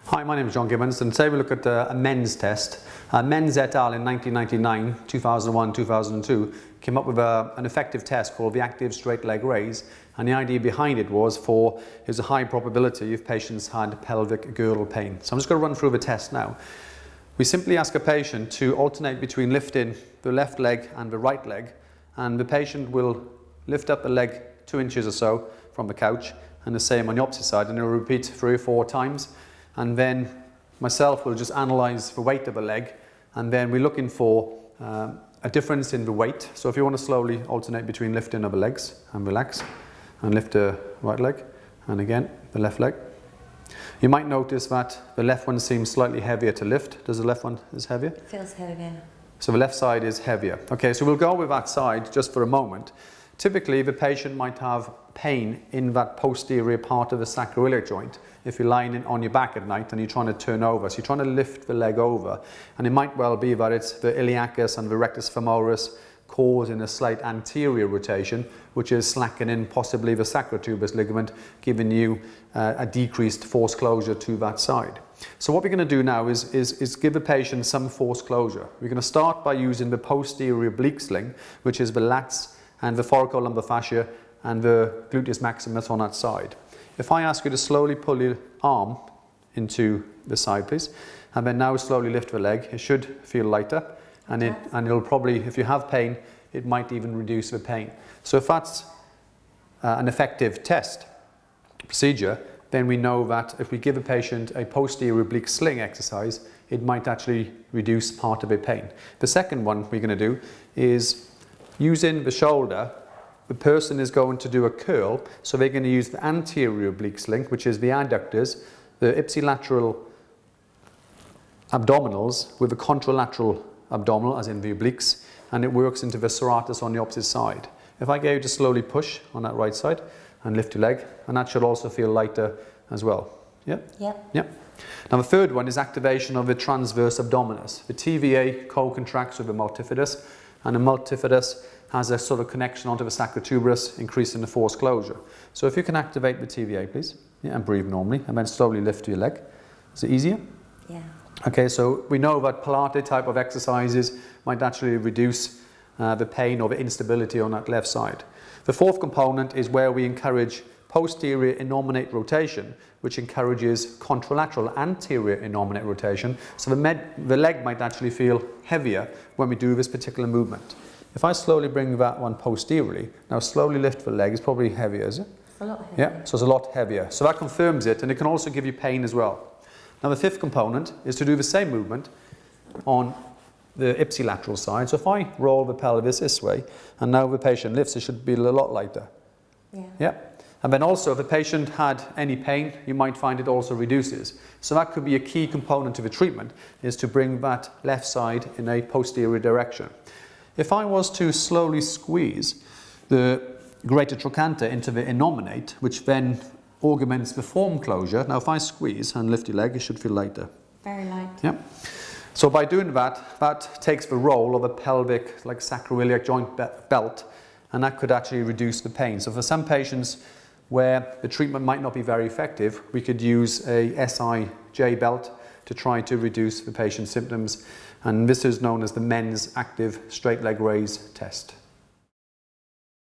Hi, my name is John Gibbons, and today we look at a MENS test. MENS et al. In 1999, 2001, 2002 came up with an effective test called the active straight leg raise, and the idea behind it was there's a high probability if patients had pelvic girdle pain. So I'm just going to run through the test now. We simply ask a patient to alternate between lifting the left leg and the right leg, and the patient will lift up the leg 2 inches or so from the couch, and the same on the opposite side, and it'll repeat 3 or 4 times. And then myself will just analyse the weight of the leg, and then we're looking for a difference in the weight. So if you want to slowly alternate between lifting of the legs and relax, and lift the right leg, and again the left leg. You might notice that the left one seems slightly heavier to lift. Does the left one is heavier? It feels heavier. So the left side is heavier. Okay, so we'll go with that side just for a moment. Typically the patient might have pain in that posterior part of the sacroiliac joint if you're lying on your back at night and you're trying to turn over. So you're trying to lift the leg over, and it might well be that it's the iliacus and the rectus femoris causing a slight anterior rotation, which is slackening possibly the sacrotuberous ligament, giving you a decreased force closure to that side. So what we're going to do now is give the patient some force closure. We're going to start by using the posterior oblique sling, which is the lats and the thoracolumbar fascia and the gluteus maximus on that side. If I ask you to slowly pull your arm into the side, please, and then now slowly lift the leg, it should feel lighter, and it'll probably, if you have pain, it might even reduce the pain. So if that's an effective test procedure, then we know that if we give a patient a posterior oblique sling exercise, it might actually reduce part of the pain. The second one we're going to do is using the shoulder. The person is going to do a curl, so they're going to use the anterior oblique sling, which is the adductors, the ipsilateral abdominals with the contralateral abdominal, as in the obliques, and it works into the serratus on the opposite side. If I get you to slowly push on that right side and lift your leg, and that should also feel lighter as well. Yeah? Yep. Yep. Now the third one is activation of the transverse abdominus. The TVA co-contracts with the multifidus, and the multifidus has a sort of connection onto the sacrotuberous, increasing the force closure. So if you can activate the TVA, please, yeah, and breathe normally, and then slowly lift your leg. Is it easier? Yeah. Okay, so we know that Pilates type of exercises might actually reduce the pain or the instability on that left side. The fourth component is where we encourage posterior innominate rotation, which encourages contralateral anterior innominate rotation. So the leg might actually feel heavier when we do this particular movement. If I slowly bring that one posteriorly, now slowly lift the leg, it's probably heavier, is it? It's a lot heavier. Yeah, so it's a lot heavier. So that confirms it, and it can also give you pain as well. Now the fifth component is to do the same movement on the ipsilateral side. So if I roll the pelvis this way, and now the patient lifts, it should be a lot lighter. Yeah. Yeah. And then also if the patient had any pain, you might find it also reduces. So that could be a key component of the treatment, is to bring that left side in a posterior direction. If I was to slowly squeeze the greater trochanter into the innominate, which then augments the form closure. Now if I squeeze and lift your leg, it should feel lighter. Very light. Yeah. So by doing that, that takes the role of a pelvic, like sacroiliac joint belt, and that could actually reduce the pain. So for some patients where the treatment might not be very effective, we could use a SIJ belt to try to reduce the patient's symptoms, and this is known as the MENS active straight leg raise test.